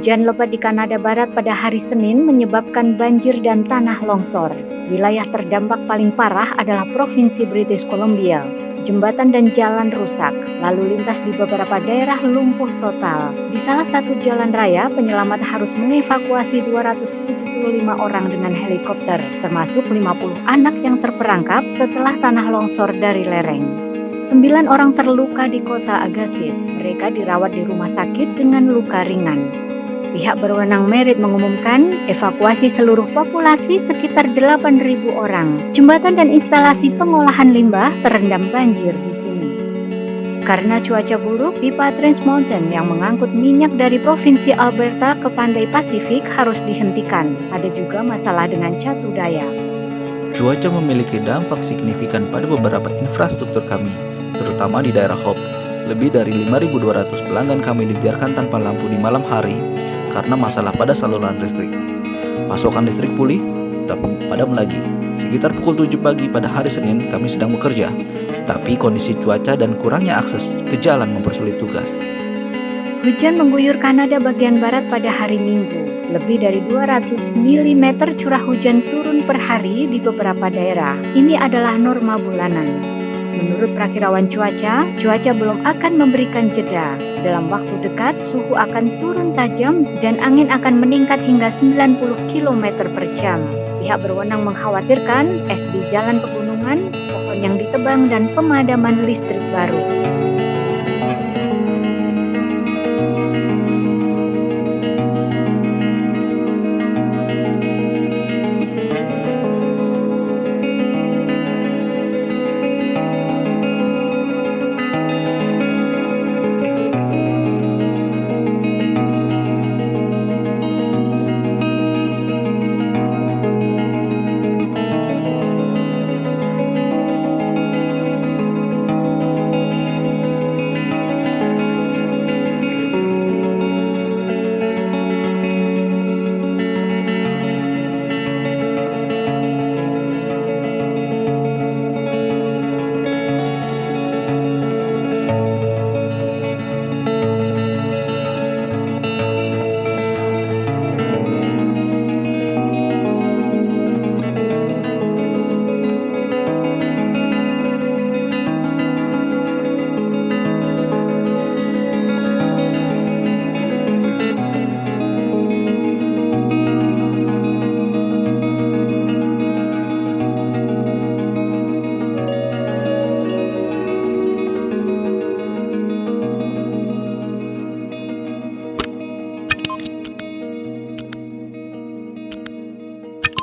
Hujan lebat di Kanada Barat pada hari Senin menyebabkan banjir dan tanah longsor. Wilayah terdampak paling parah adalah Provinsi British Columbia. Jembatan dan jalan rusak, lalu lintas di beberapa daerah lumpuh total. Di salah satu jalan raya, penyelamat harus mengevakuasi 275 orang dengan helikopter, termasuk 50 anak yang terperangkap setelah tanah longsor dari lereng. 9 orang terluka di kota Agassiz. Mereka dirawat di rumah sakit dengan luka ringan. Pihak berwenang Merritt mengumumkan evakuasi seluruh populasi sekitar 8.000 orang. Jembatan dan instalasi pengolahan limbah terendam banjir di sini. Karena cuaca buruk, pipa Trans Mountain yang mengangkut minyak dari Provinsi Alberta ke pantai Pasifik harus dihentikan. Ada juga masalah dengan catu daya. Cuaca memiliki dampak signifikan pada beberapa infrastruktur kami, terutama di daerah Hope. Lebih dari 5.200 pelanggan kami dibiarkan tanpa lampu di malam hari karena masalah pada saluran listrik. Pasokan listrik pulih, tapi padam lagi. Sekitar pukul 7 pagi pada hari Senin kami sedang bekerja, tapi kondisi cuaca dan kurangnya akses ke jalan mempersulit tugas. Hujan mengguyur Kanada bagian barat pada hari Minggu. Lebih dari 200 mm curah hujan turun per hari di beberapa daerah. Ini adalah norma bulanan. Menurut perakirawan cuaca belum akan memberikan jeda. Dalam waktu dekat, suhu akan turun tajam dan angin akan meningkat hingga 90 km per jam. Pihak berwenang mengkhawatirkan es di jalan pegunungan, pohon yang ditebang, dan pemadaman listrik baru.